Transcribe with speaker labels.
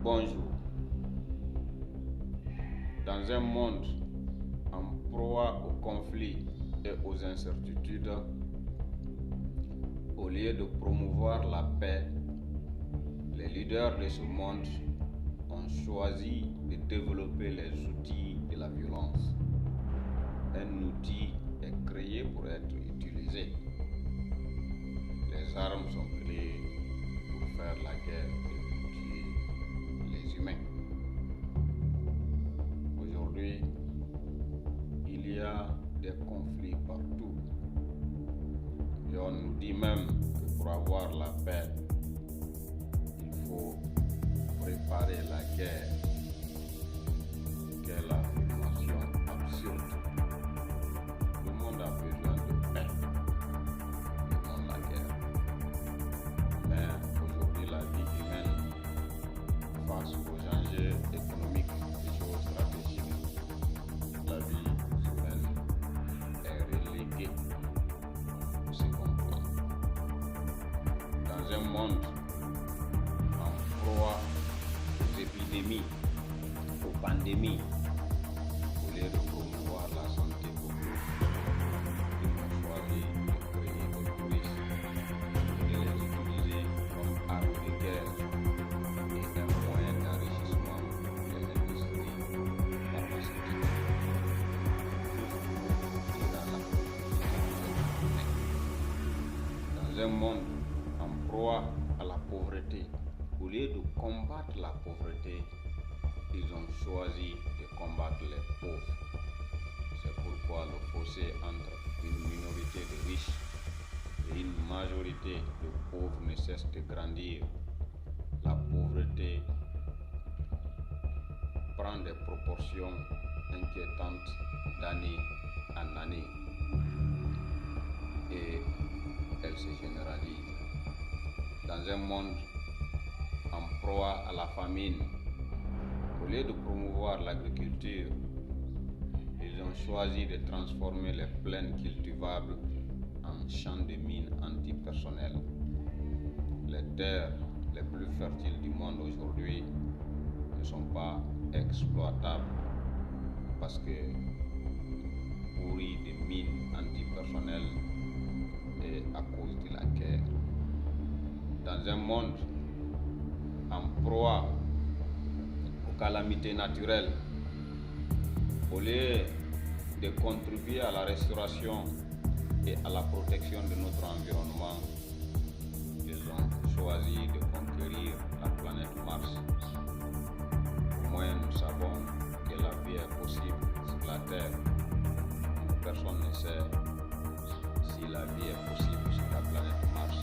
Speaker 1: Bonjour. Dans un monde en proie aux conflits et aux incertitudes, au lieu de promouvoir la paix, les leaders de ce monde ont choisi de développer les outils de la violence. Un outil est créé pour être utilisé. Les armes sont créées pour faire la guerre et pour tuer les humains. Aujourd'hui, il y a des conflits partout. Et on nous dit même que pour avoir la paix, il faut préparer la guerre. Quelle affirmation absurde. Le monde a besoin de paix et non la guerre. Mais aujourd'hui, la vie humaine, face aux enjeux économiques et géostratégiques, la vie humaine est reléguée au second plan. Dans un monde en proie aux épidémies, aux pandémies, au lieu de promouvoir la santé publique, ils ont choisi de créer des touristes et de les utiliser comme armes de guerre et un moyen d'enrichissement des industries pharmaceutiques. Dans un monde en proie à la pauvreté, au lieu de combattre la pauvreté, ils ont choisi de combattre les pauvres. C'est pourquoi le fossé entre une minorité de riches et une majorité de pauvres ne cesse de grandir. La pauvreté prend des proportions inquiétantes d'année en année et elle se généralise. Dans un monde en proie à la famine, au lieu de promouvoir l'agriculture, ils ont choisi de transformer les plaines cultivables en champs de mines antipersonnelles. Les terres les plus fertiles du monde aujourd'hui ne sont pas exploitables parce que pourries de mines antipersonnelles et à cause de la guerre. Dans un monde en proie aux calamités naturelles, au lieu de contribuer à la restauration et à la protection de notre environnement, ils ont choisi de conquérir la planète Mars. Au moins, nous savons que la vie est possible sur la Terre. Personne ne sait si la vie est possible sur la planète Mars.